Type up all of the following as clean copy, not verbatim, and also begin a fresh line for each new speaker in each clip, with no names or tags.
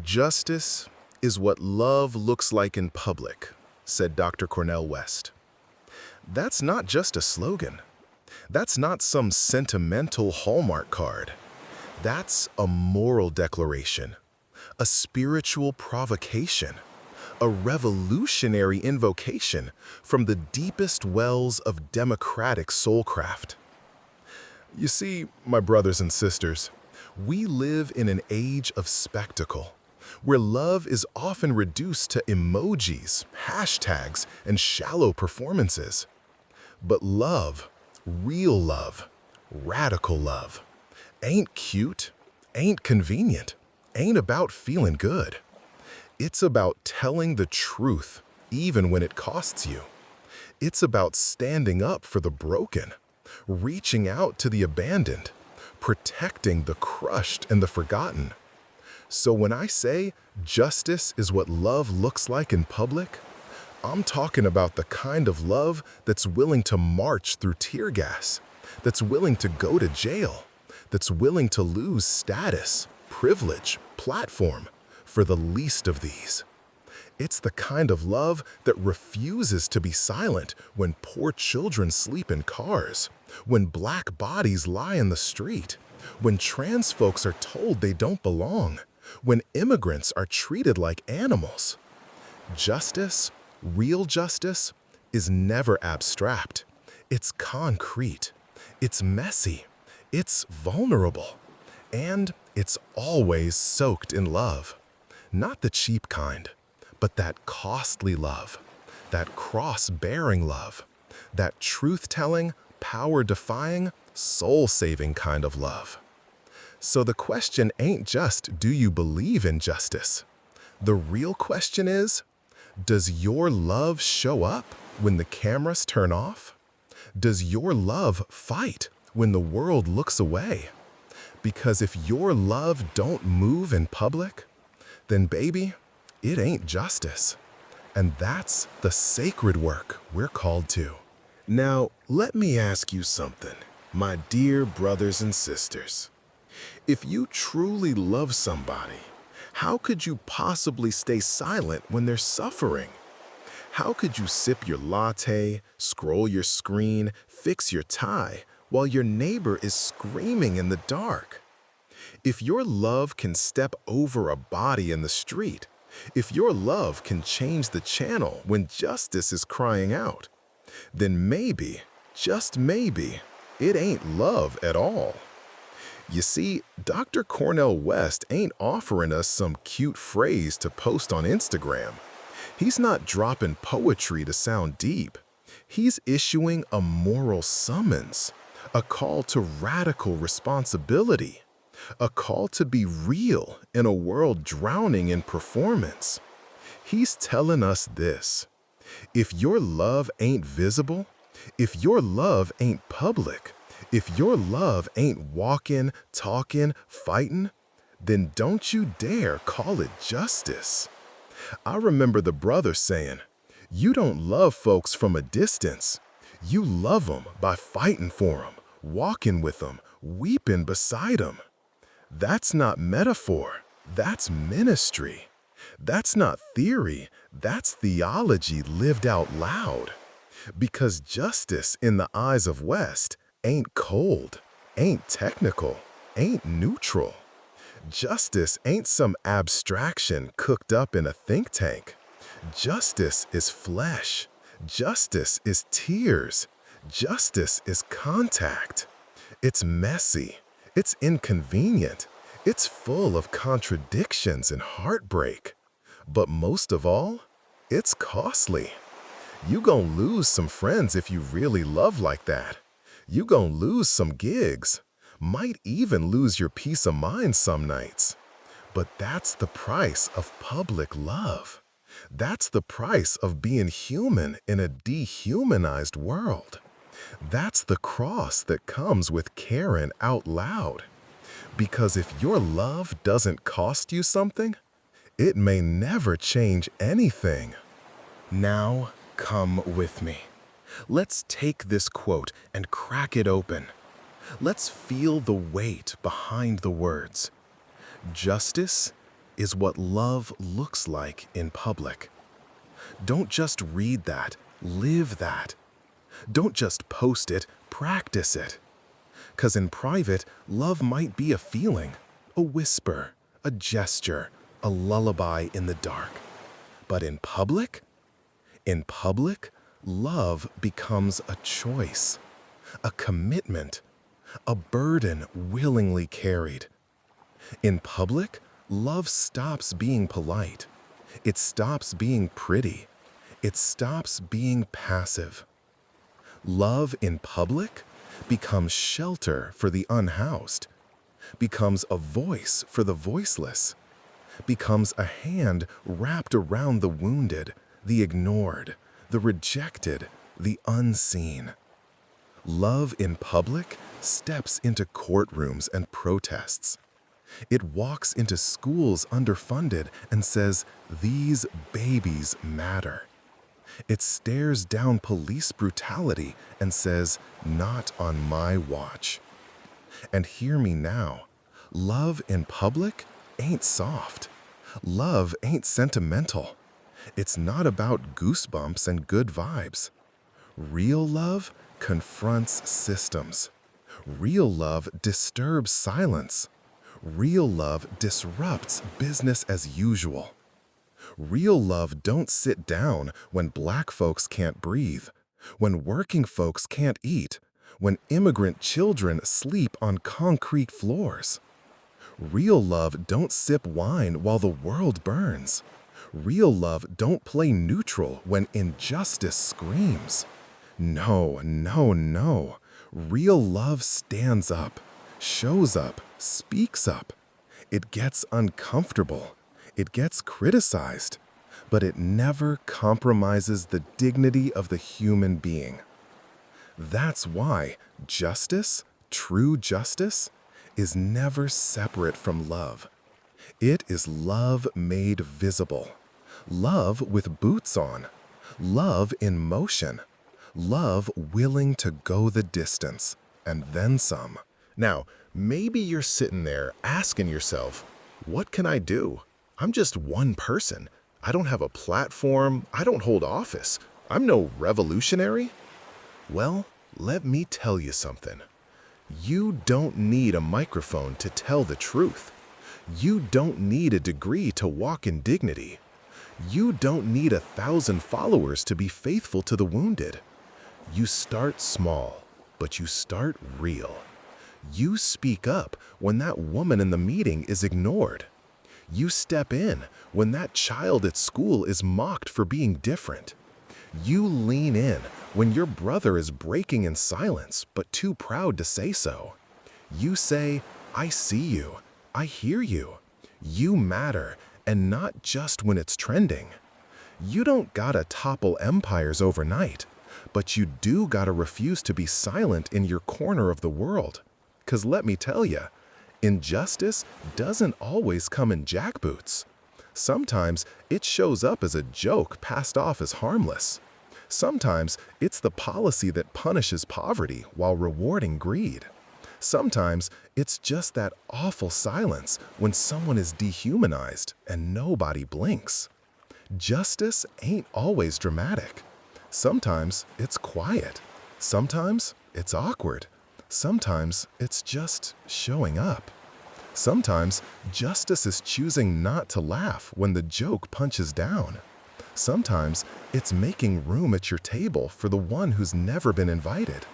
Justice is what love looks like in public, said Dr. Cornel West. That's not just a slogan. That's not some sentimental Hallmark card. That's a moral declaration, a spiritual provocation, a revolutionary invocation from the deepest wells of democratic soulcraft. You see, my brothers and sisters, we live in an age of spectacle, where love is often reduced to emojis, hashtags, and shallow performances. But love, real love, radical love, ain't cute, ain't convenient, ain't about feeling good. It's about telling the truth, even when it costs you. It's about standing up for the broken, reaching out to the abandoned, protecting the crushed and the forgotten. So when I say justice is what love looks like in public, I'm talking about the kind of love that's willing to march through tear gas, that's willing to go to jail, that's willing to lose status, privilege, platform for the least of these. It's the kind of love that refuses to be silent when poor children sleep in cars, when black bodies lie in the street, when trans folks are told they don't belong, when immigrants are treated like animals. Justice, real justice, is never abstract. It's concrete. It's messy. It's vulnerable. And it's always soaked in love. Not the cheap kind, but that costly love, that cross-bearing love, that truth-telling, power-defying, soul-saving kind of love. So the question ain't just, do you believe in justice? The real question is, does your love show up when the cameras turn off? Does your love fight when the world looks away? Because if your love don't move in public, then baby, it ain't justice. And that's the sacred work we're called to. Now, let me ask you something, my dear brothers and sisters. If you truly love somebody, how could you possibly stay silent when they're suffering? How could you sip your latte, scroll your screen, fix your tie, while your neighbor is screaming in the dark? If your love can step over a body in the street, if your love can change the channel when justice is crying out, then maybe, just maybe, it ain't love at all. You see, Dr. Cornel West ain't offering us some cute phrase to post on Instagram. He's not dropping poetry to sound deep. He's issuing a moral summons, a call to radical responsibility, a call to be real in a world drowning in performance. He's telling us this: if your love ain't visible, if your love ain't public, if your love ain't walking, talking, fighting, then don't you dare call it justice. I remember the brother saying, you don't love folks from a distance. You love them by fighting for them, walking with them, weeping beside them. That's not metaphor, that's ministry. That's not theory, that's theology lived out loud. Because justice in the eyes of West ain't cold, ain't technical, ain't neutral. Justice ain't some abstraction cooked up in a think tank. Justice is flesh. Justice is tears. Justice is contact. It's messy. It's inconvenient. It's full of contradictions and heartbreak. But most of all, it's costly. You gon' lose some friends if you really love like that. You gon' lose some gigs. Might even lose your peace of mind some nights. But that's the price of public love. That's the price of being human in a dehumanized world. That's the cross that comes with caring out loud. Because if your love doesn't cost you something, it may never change anything. Now, come with me. Let's take this quote and crack it open. Let's feel the weight behind the words. Justice is what love looks like in public. Don't just read that, live that. Don't just post it, practice it. 'Cause in private, love might be a feeling, a whisper, a gesture, a lullaby in the dark. But in public, love becomes a choice, a commitment, a burden willingly carried. In public, love stops being polite. It stops being pretty. It stops being passive. Love in public becomes shelter for the unhoused, becomes a voice for the voiceless, becomes a hand wrapped around the wounded, the ignored, the rejected, the unseen. Love in public steps into courtrooms and protests. It walks into schools underfunded and says, "These babies matter." It stares down police brutality and says, "Not on my watch." And hear me now, love in public ain't soft. Love ain't sentimental. It's not about goosebumps and good vibes. Real love confronts systems. Real love disturbs silence. Real love disrupts business as usual. Real love don't sit down when black folks can't breathe, when working folks can't eat, when immigrant children sleep on concrete floors. Real love don't sip wine while the world burns. Real love don't play neutral when injustice screams. No, no, no. Real love stands up, shows up, speaks up. It gets uncomfortable. It gets criticized, but it never compromises the dignity of the human being. That's why justice, true justice, is never separate from love. It is love made visible, love with boots on, love in motion, love willing to go the distance, and then some. Now, maybe you're sitting there asking yourself, what can I do? I'm just one person. I don't have a platform. I don't hold office. I'm no revolutionary. Well, let me tell you something. You don't need a microphone to tell the truth. You don't need a degree to walk in dignity. You don't need 1,000 followers to be faithful to the wounded. You start small, but you start real. You speak up when that woman in the meeting is ignored. You step in when that child at school is mocked for being different. You lean in when your brother is breaking in silence but too proud to say so. You say, "I see you, I hear you. You matter, and not just when it's trending." You don't gotta topple empires overnight, but you do gotta refuse to be silent in your corner of the world. 'Cause let me tell you, injustice doesn't always come in jackboots. Sometimes it shows up as a joke passed off as harmless. Sometimes it's the policy that punishes poverty while rewarding greed. Sometimes it's just that awful silence when someone is dehumanized and nobody blinks. Justice ain't always dramatic. Sometimes it's quiet. Sometimes it's awkward. Sometimes it's just showing up. Sometimes justice is choosing not to laugh when the joke punches down. Sometimes it's making room at your table for the one who's never been invited.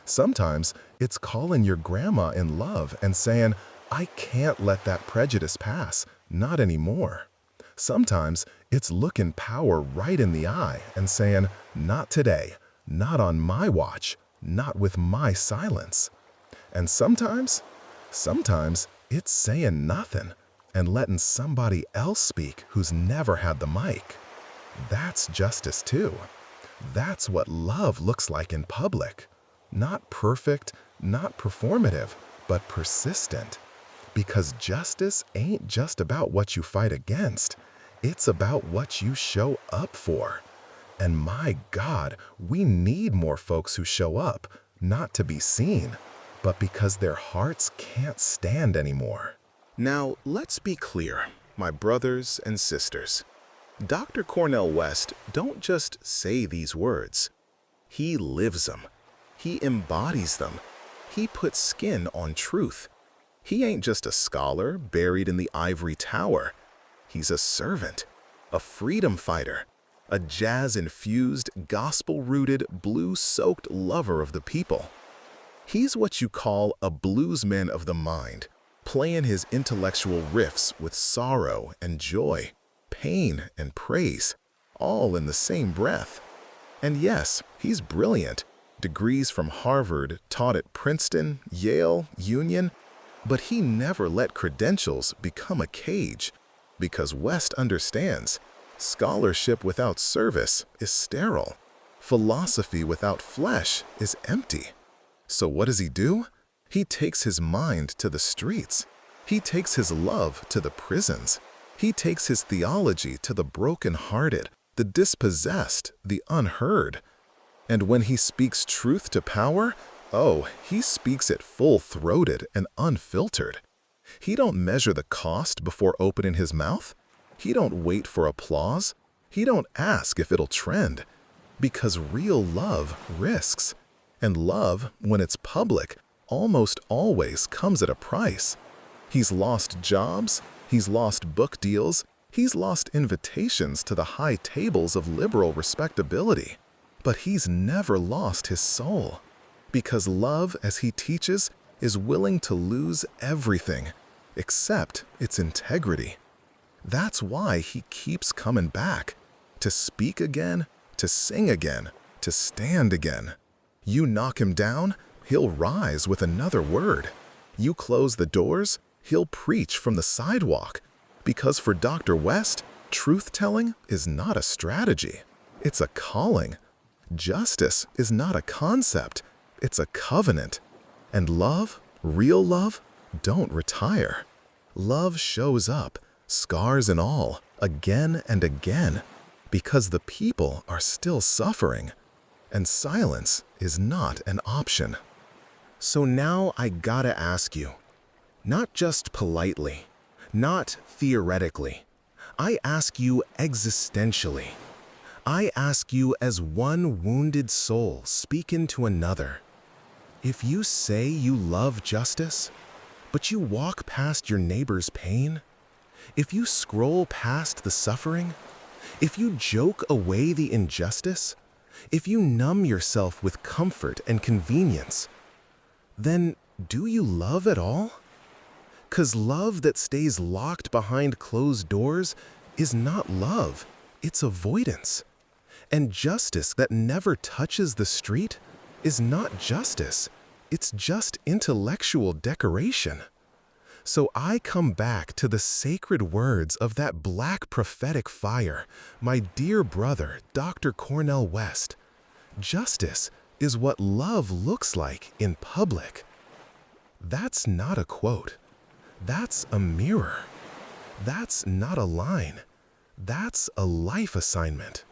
Sometimes it's calling your grandma in love and saying, "I can't let that prejudice pass, not anymore." Sometimes it's looking power right in the eye and saying, "Not today, not on my watch, not with my silence." And sometimes it's saying nothing and letting somebody else speak who's never had the mic. That's justice too. That's what love looks like in public. Not perfect, not performative, but persistent. Because justice ain't just about what you fight against. It's about what you show up for. And my God, we need more folks who show up, not to be seen, but because their hearts can't stand anymore. Now, let's be clear. my brothers and sisters, Dr. Cornel West don't just say these words. He lives them. He embodies them. He puts skin on truth. He ain't just a scholar buried in the ivory tower. He's a servant, a freedom fighter, a jazz-infused, gospel-rooted, blues-soaked lover of the people. He's what you call a bluesman of the mind, playing his intellectual riffs with sorrow and joy, pain and praise, all in the same breath. And yes, he's brilliant. Degrees from Harvard, taught at Princeton, Yale, Union, but he never let credentials become a cage, because West understands scholarship without service is sterile. Philosophy without flesh is empty. So what does he do? He takes his mind to the streets. He takes his love to the prisons. He takes his theology to the broken-hearted, the dispossessed, the unheard. And when he speaks truth to power, oh, he speaks it full-throated and unfiltered. He don't measure the cost before opening his mouth. He don't wait for applause. He don't ask if it'll trend. Because real love risks. And love, when it's public, almost always comes at a price. He's lost jobs. He's lost book deals. He's lost invitations to the high tables of liberal respectability. But he's never lost his soul. Because love, as he teaches, is willing to lose everything, except its integrity. That's why he keeps coming back, to speak again, to sing again, to stand again. You knock him down, he'll rise with another word. You close the doors, he'll preach from the sidewalk. Because for Dr. West, truth-telling is not a strategy. It's a calling. Justice is not a concept. It's a covenant. And love, real love, don't retire. Love shows up, scars and all, again and again, because the people are still suffering, and silence is not an option. So now I gotta ask you, not just politely, not theoretically, I ask you existentially. I ask you as one wounded soul speaking to another. If you say you love justice, but you walk past your neighbor's pain, if you scroll past the suffering, if you joke away the injustice, if you numb yourself with comfort and convenience, then do you love at all? 'Cause love that stays locked behind closed doors is not love, it's avoidance. And justice that never touches the street is not justice, it's just intellectual decoration. So I come back to the sacred words of that black prophetic fire, my dear brother, Dr. Cornel West. Justice is what love looks like in public. That's not a quote. That's a mirror. That's not a line. That's a life assignment.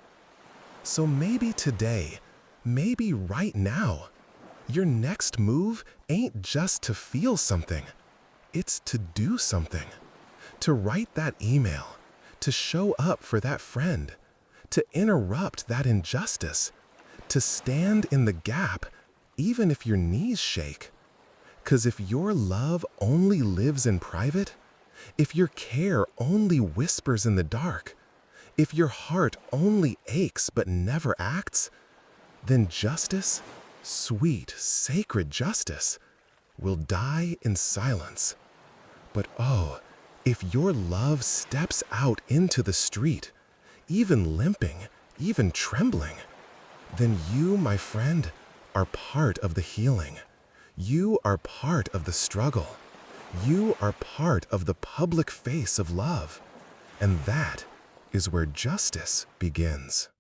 So maybe today, maybe right now, your next move ain't just to feel something. It's to do something. To write that email. To show up for that friend. To interrupt that injustice. To stand in the gap, even if your knees shake. 'Cause if your love only lives in private, if your care only whispers in the dark, if your heart only aches but never acts, then justice, sweet, sacred justice, will die in silence. But oh, if your love steps out into the street, even limping, even trembling, then you, my friend, are part of the healing. You are part of the struggle. You are part of the public face of love. And that is where justice begins.